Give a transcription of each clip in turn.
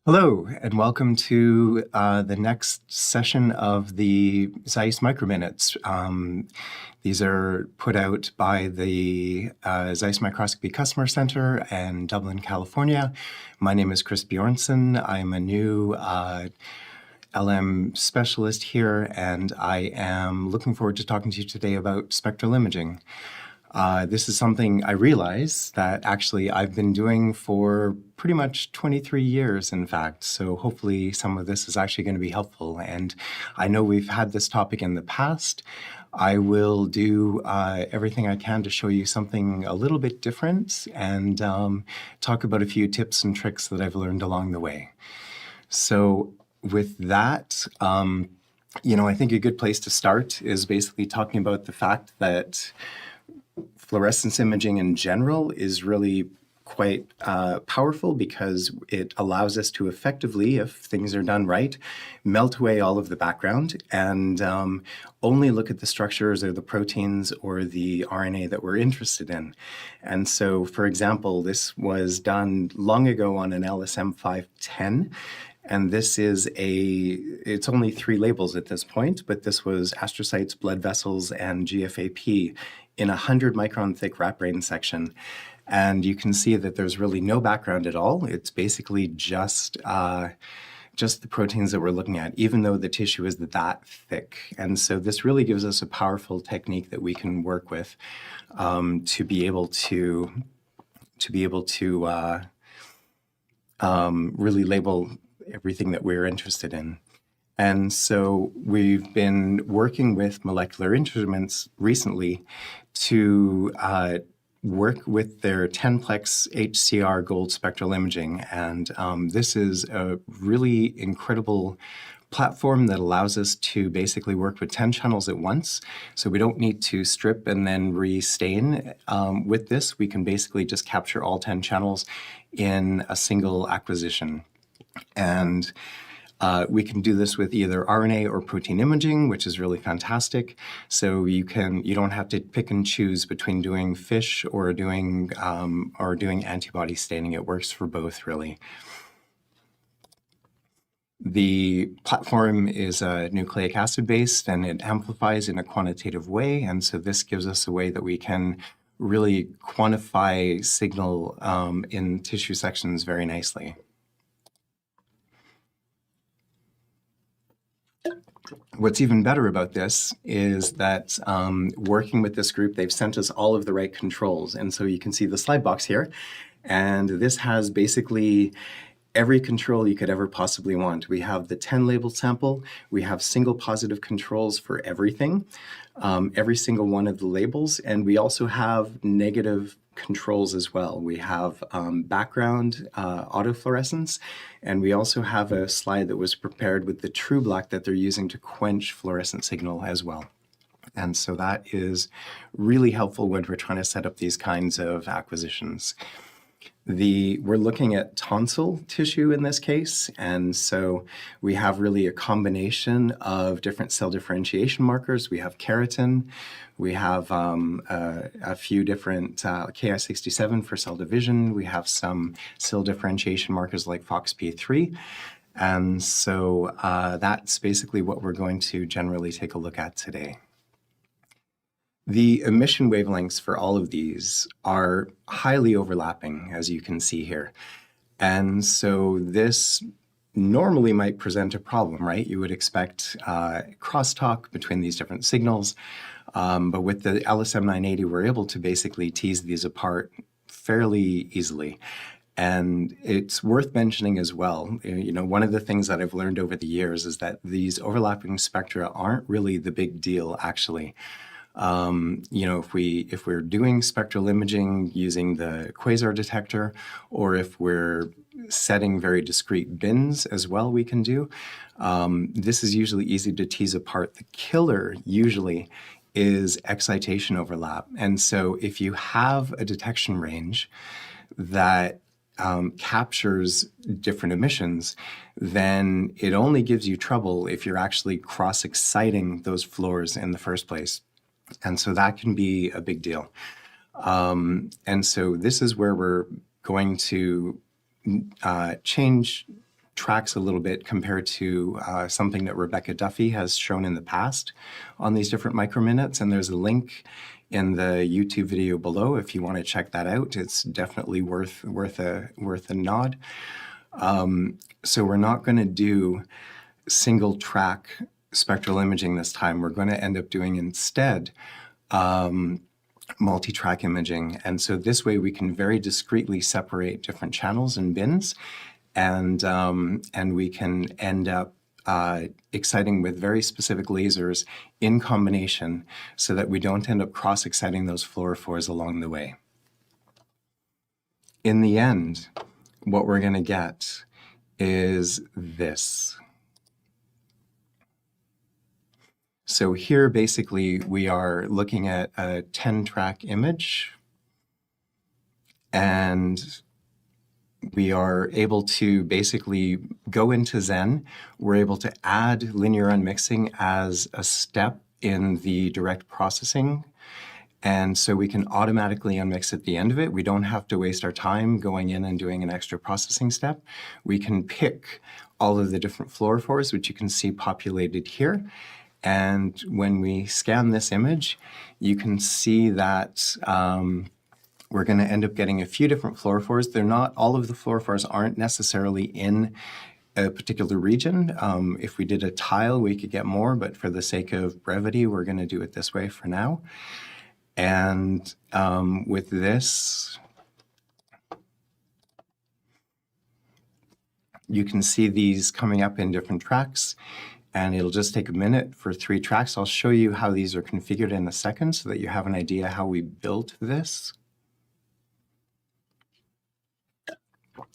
Hello, and welcome to the next session of the ZEISS Microminutes. These are put out by the ZEISS Microscopy Customer Center in Dublin, California. My name is 𝗶হি𝗳𝗀𝗀. I'm a new LM specialist here, and I am looking forward to talking to you today about spectral imaging. This is something I realize that actually I've been doing for pretty much 23 years, in fact. So hopefully some of this is actually going to be helpful. And I know we've had this topic in the past. I will do everything I can to show you something a little bit different and talk about a few tips and tricks that I've learned along the way. So with that, I think a good place to start is basically talking about the fact that fluorescence imaging in general is really quite powerful because it allows us to effectively, if things are done right, melt away all of the background and only look at the structures or the proteins or the RNA that we're interested in. And so, for example, this was done long ago on an LSM980. And this is it's only 3 labels at this point, but this was astrocytes, blood vessels, and GFAP in a 100 micron thick rat brain section. And you can see that there's really no background at all. It's basically just the proteins that we're looking at, even though the tissue is that thick. And so this really gives us a powerful technique that we can work with to be able to really label everything that we're interested in. And so we've been working with molecular instruments recently to work with their 10-plex HCR gold spectral imaging. And this is a really incredible platform that allows us to basically work with 10 channels at once. So we don't need to strip and then restain. With this, we can basically just capture all 10 channels in a single acquisition. And we can do this with either RNA or protein imaging, which is really fantastic. So you don't have to pick and choose between doing FISH or doing antibody staining. It works for both, really. The platform is nucleic acid based and it amplifies in a quantitative way. And so this gives us a way that we can really quantify signal in tissue sections very nicely. What's even better about this is that working with this group, they've sent us all of the right controls. And so you can see the slide box here. And this has basically every control you could ever possibly want. We have the 10 labeled sample. We have single positive controls for everything, every single one of the labels. And we also have negative controls as well. We have background autofluorescence, and we also have a slide that was prepared with the true black that they're using to quench fluorescent signal as well. And so that is really helpful when we're trying to set up these kinds of acquisitions. We're looking at tonsil tissue in this case, and so we have really a combination of different cell differentiation markers. We have keratin, we have a few different 𝗶হি𝗳𝗀𝗀 for cell division, we have some cell differentiation markers like FOXP3, and so that's basically what we're going to generally take a look at today. The emission wavelengths for all of these are highly overlapping, as you can see here. And so this normally might present a problem, right? You would expect crosstalk between these different signals. But with the LSM980, we're able to basically tease these apart fairly easily. And it's worth mentioning as well, one of the things that I've learned over the years is that these overlapping spectra aren't really the big deal, actually. If we're doing spectral imaging using the quasar detector, or if we're setting very discrete bins as well, we can do. This is usually easy to tease apart. The killer usually is excitation overlap. And so if you have a detection range that captures different emissions, then it only gives you trouble if you're actually cross-exciting those floors in the first place. And so that can be a big deal. And so this is where we're going to change tracks a little bit compared to something that Rebecca Duffy has shown in the past on these different microminutes. And there's a link in the YouTube video below if you want to check that out. It's definitely worth a nod. So we're not going to do single track spectral imaging this time. We're going to end up doing instead multi-track imaging. And so this way we can very discreetly separate different channels and bins, and we can end up exciting with very specific lasers in combination so that we don't end up cross-exciting those fluorophores along the way. In the end, what we're going to get is this. So here, basically, we are looking at a 10-track image, and we are able to basically go into Zen. We're able to add linear unmixing as a step in the direct processing. And so we can automatically unmix at the end of it. We don't have to waste our time going in and doing an extra processing step. We can pick all of the different fluorophores, which you can see populated here. And when we scan this image, you can see that we're going to end up getting a few different fluorophores. They're not, all of the fluorophores aren't necessarily in a particular region. If we did a tile, we could get more, but for the sake of brevity, we're going to do it this way for now. And with this, you can see these coming up in different tracks, and it'll just take a minute for 3 tracks. I'll show you how these are configured in a second so that you have an idea how we built this.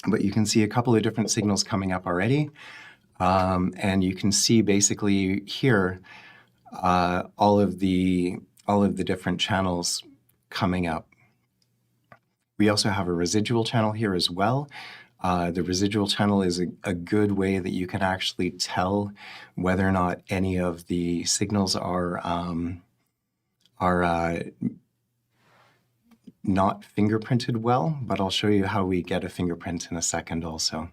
But you can see a couple of different signals coming up already. And you can see basically here all of the different channels coming up. We also have a residual channel here as well. The residual channel is a good way that you can actually tell whether or not any of the signals are not fingerprinted well, but I'll show you how we get a fingerprint in a second also.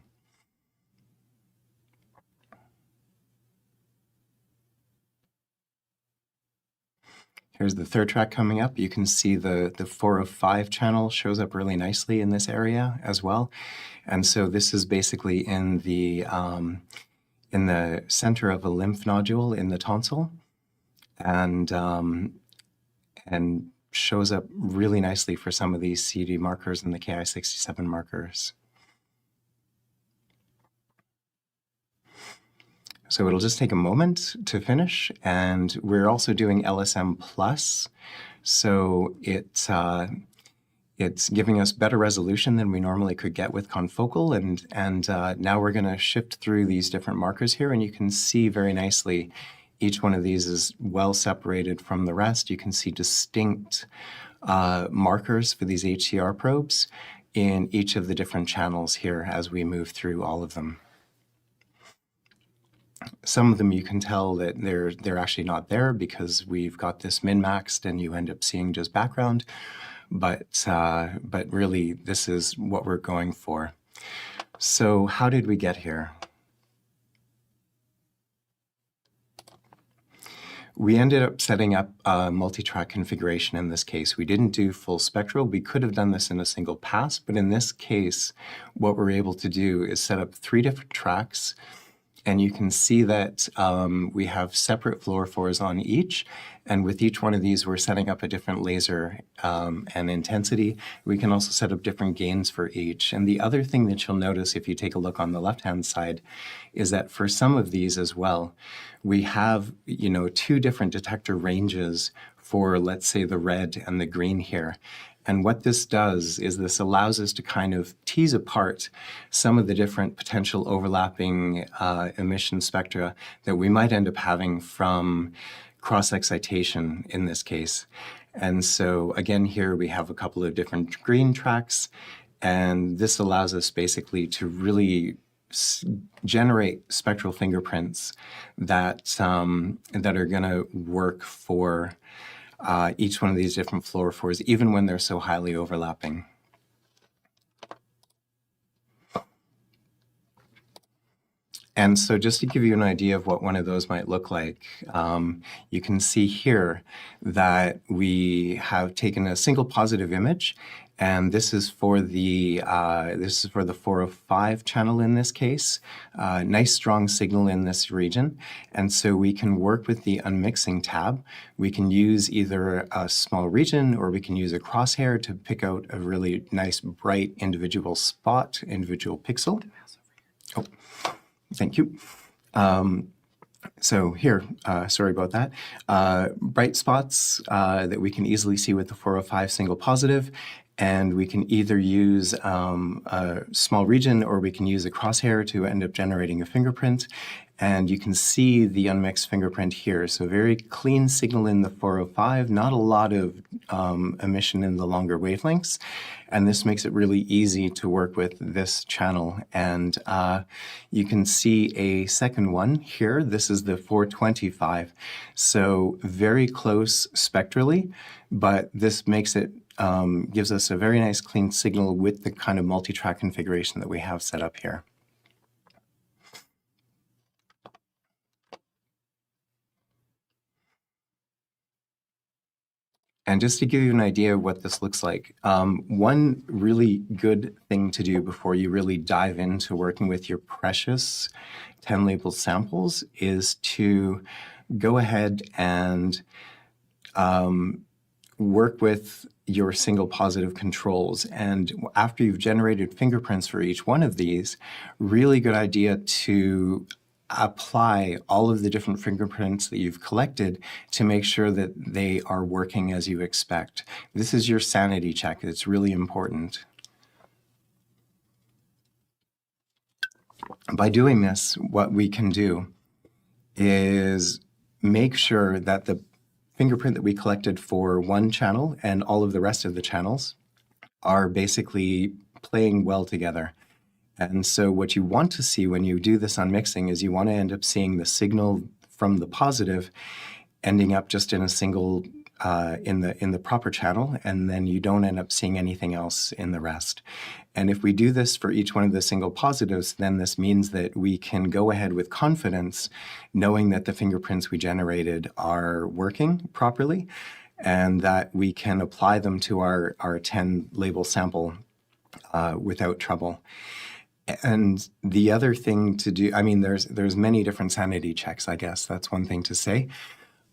Here's the 3rd track coming up. You can see the 405 channel shows up really nicely in this area as well. And so this is basically in the center of a lymph nodule in the tonsil, and shows up really nicely for some of these CD markers and the 𝗶𝗄67 markers. So it'll just take a moment to finish, and we're also doing LSM+, so it's giving us better resolution than we normally could get with confocal, and now we're going to shift through these different markers here, and you can see very nicely each one of these is well separated from the rest. You can see distinct markers for these HCR probes in each of the different channels here as we move through all of them. Some of them you can tell that they're actually not there because we've got this min-maxed and you end up seeing just background, but really this is what we're going for. So how did we get here? We ended up setting up a multi-track configuration in this case. We didn't do full spectral. We could have done this in a single pass, but in this case, what we're able to do is set up 3 different tracks, and you can see that we have separate fluorophores on each, and with each one of these, we're setting up a different laser and intensity. We can also set up different gains for each. And the other thing that you'll notice if you take a look on the left-hand side is that for some of these as well, we have, 2 different detector ranges for, let's say, the red and the green here. And what this does is this allows us to kind of tease apart some of the different potential overlapping emission spectra that we might end up having from cross-excitation in this case. And so again, here we have a couple of different green tracks, and this allows us basically to really generate spectral fingerprints that are going to work for each one of these different fluorophores, even when they're so highly overlapping. And so just to give you an idea of what one of those might look like, you can see here that we have taken a single positive image, and this is for the 405 channel in this case. Nice strong signal in this region, and so we can work with the unmixing tab. We can use either a small region or we can use a crosshair to pick out a really nice bright individual spot, individual pixel. Oh, thank you. So here, sorry about that. Bright spots that we can easily see with the 405 single positive, and we can either use a small region or we can use a crosshair to end up generating a fingerprint. And you can see the unmixed fingerprint here. So very clean signal in the 405, not a lot of emission in the longer wavelengths. And this makes it really easy to work with this channel. And you can see a second one here. This is the 425. So very close spectrally, but this makes it gives us a very nice clean signal with the kind of multi-track configuration that we have set up here. And just to give you an idea of what this looks like, one really good thing to do before you really dive into working with your precious 10 labeled samples is to go ahead and work with your single positive controls. And after you've generated fingerprints for each one of these, really good idea to apply all of the different fingerprints that you've collected to make sure that they are working as you expect. This is your sanity check. It's really important. By doing this, what we can do is make sure that the fingerprint that we collected for one channel and all of the rest of the channels are basically playing well together. And so what you want to see when you do this unmixing is you want to end up seeing the signal from the positive ending up just in a single, in the proper channel, and then you don't end up seeing anything else in the rest. And if we do this for each one of the single positives, then this means that we can go ahead with confidence, knowing that the fingerprints we generated are working properly, and that we can apply them to our 10 label sample without trouble. And the other thing to do, I mean, there's many different sanity checks, I guess. That's one thing to say.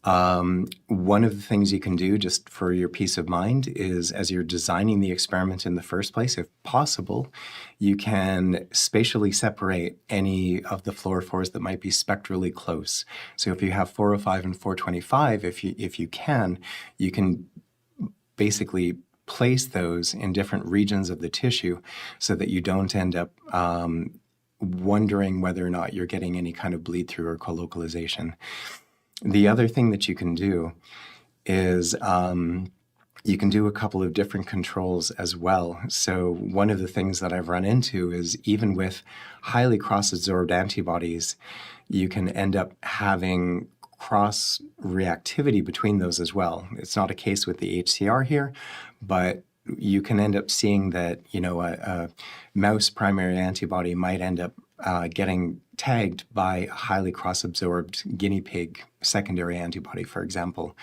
One of the things you can do just for your peace of mind is as you're designing the experiment in the first place, if possible, you can spatially separate any of the fluorophores that might be spectrally close. So if you have 405 and 425, if you can basically place those in different regions of the tissue so that you don't end up wondering whether or not you're getting any kind of bleed through or colocalization. The other thing that you can do is you can do a couple of different controls as well. So one of the things that I've run into is even with highly cross-adsorbed antibodies, you can end up having cross-reactivity between those as well. It's not a case with the HCR here, but you can end up seeing that, you know, a mouse primary antibody might end up getting tagged by a highly cross-absorbed guinea pig secondary antibody, for example.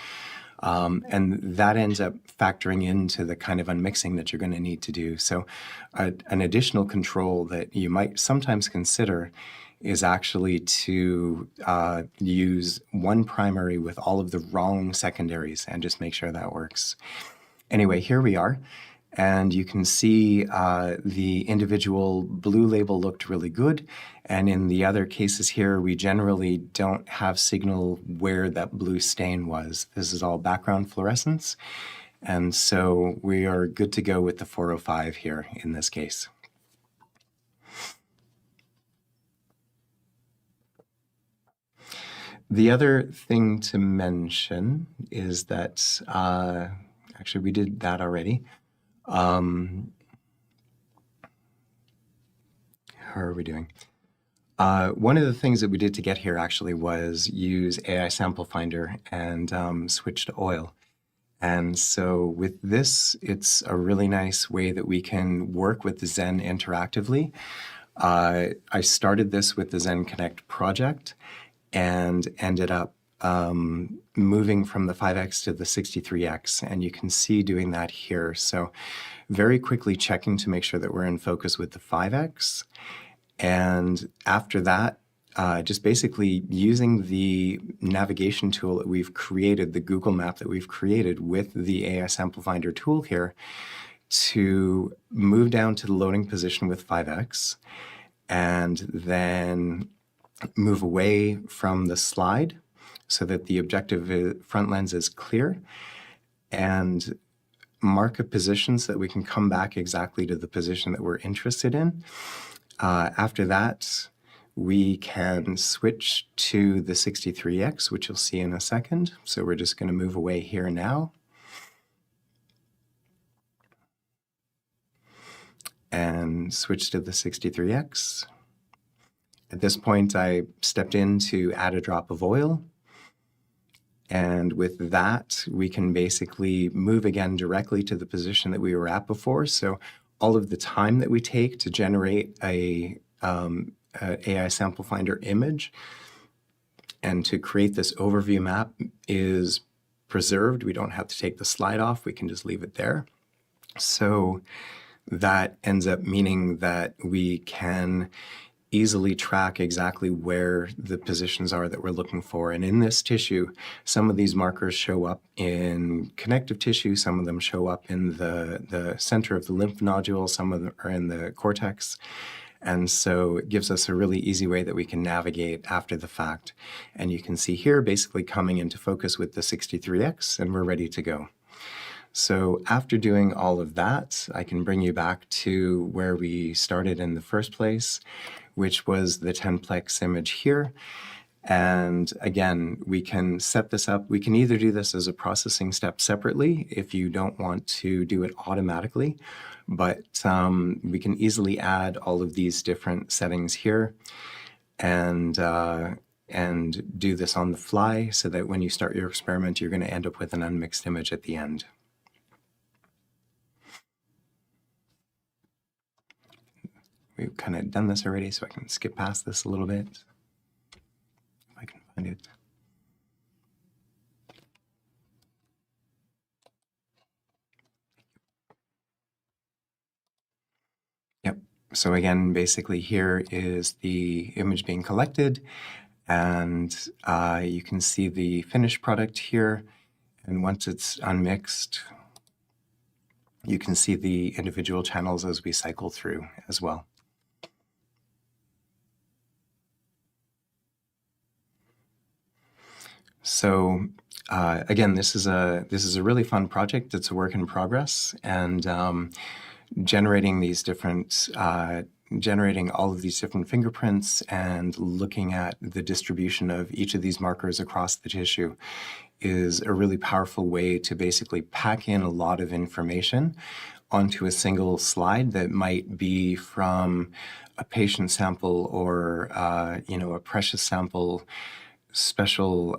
And that ends up factoring into the kind of unmixing that you're going to need to do. So an additional control that you might sometimes consider is actually to use one primary with all of the wrong secondaries and just make sure that works. Anyway, here we are. And you can see the individual blue label looked really good. And in the other cases here, we generally don't have signal where that blue stain was. This is all background fluorescence. And so we are good to go with the 405 here in this case. The other thing to mention is that, actually we did that already. How are we doing? One of the things that we did to get here actually was use AI Sample Finder and switch to oil. And so with this, it's a really nice way that we can work with the Zen interactively. I started this with the ZenConnect project and ended up moving from the 5X to the 63X, and you can see doing that here. So very quickly checking to make sure that we're in focus with the 5X. And after that, just basically using the navigation tool that we've created, the Google map that we've created with the AI Sample Finder tool here, to move down to the loading position with 5X, and then move away from the slide so that the objective front lens is clear, and mark a position so that we can come back exactly to the position that we're interested in. After that, we can switch to the 63X, which you'll see in a second. So we're just going to move away here now. And switch to the 63X. At this point, I stepped in to add a drop of oil. And with that, we can basically move again directly to the position that we were at before. So all of the time that we take to generate a AI Sample Finder image and to create this overview map is preserved. We don't have to take the slide off. We can just leave it there. So that ends up meaning that we can easily track exactly where the positions are that we're looking for. And in this tissue, some of these markers show up in connective tissue, some of them show up in the center of the lymph nodule, some of them are in the cortex. And so it gives us a really easy way that we can navigate after the fact. And you can see here basically coming into focus with the 63X, and we're ready to go. So after doing all of that, I can bring you back to where we started in the first place, which was the 10-plex image here. And again, we can set this up. We can either do this as a processing step separately if you don't want to do it automatically, but we can easily add all of these different settings here and do this on the fly so that when you start your experiment, you're going to end up with an unmixed image at the end. We've kind of done this already, so I can skip past this a little bit, if I can find it. Yep, so again, basically here is the image being collected, and you can see the finished product here, and once it's unmixed, you can see the individual channels as we cycle through as well. So again, this is a really fun project. It's a work in progress, and generating these different generating all of these different fingerprints and looking at the distribution of each of these markers across the tissue is a really powerful way to basically pack in a lot of information onto a single slide that might be from a patient sample or a precious sample, special,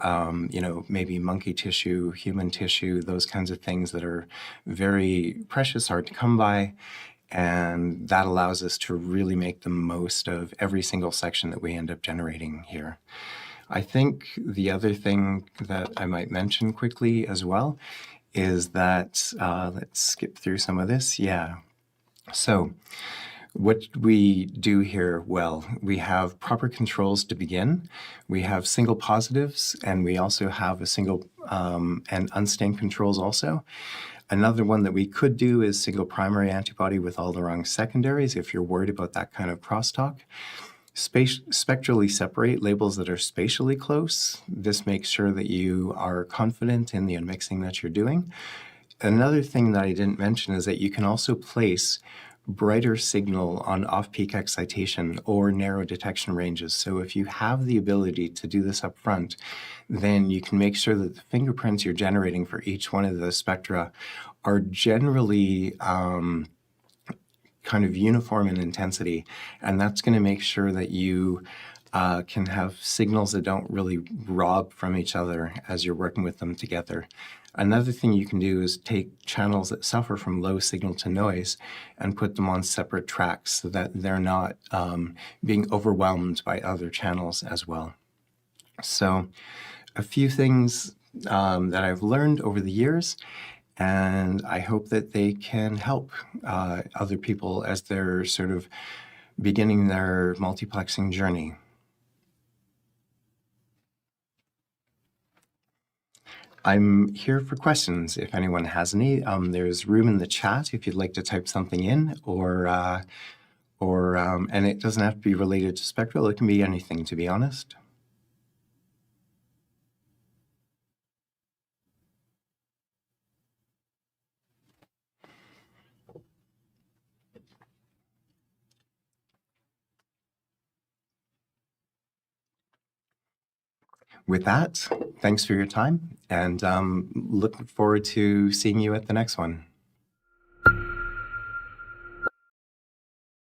maybe monkey tissue, human tissue, those kinds of things that are very precious, hard to come by. And that allows us to really make the most of every single section that we end up generating here. I think the other thing that I might mention quickly as well is that, let's skip through some of this. Yeah. So what we do here, well, we have proper controls to begin. We have single positives, and we also have a single and unstained controls also. Another one that we could do is single primary antibody with all the wrong secondaries if you're worried about that kind of crosstalk. Spectrally separate labels that are spatially close. This makes sure that you are confident in the unmixing that you're doing. Another thing that I didn't mention is that you can also place brighter signal on off-peak excitation or narrow detection ranges. So if you have the ability to do this up front, then you can make sure that the fingerprints you're generating for each one of the spectra are generally kind of uniform in intensity, and that's going to make sure that you can have signals that don't really rob from each other as you're working with them together. Another thing you can do is take channels that suffer from low signal to noise and put them on separate tracks so that they're not being overwhelmed by other channels as well. So a few things that I've learned over the years, and I hope that they can help other people as they're sort of beginning their multiplexing journey. I'm here for questions if anyone has any. There's room in the chat if you'd like to type something in, and it doesn't have to be related to Spectral. It can be anything, to be honest. With that, thanks for your time, and looking forward to seeing you at the next one.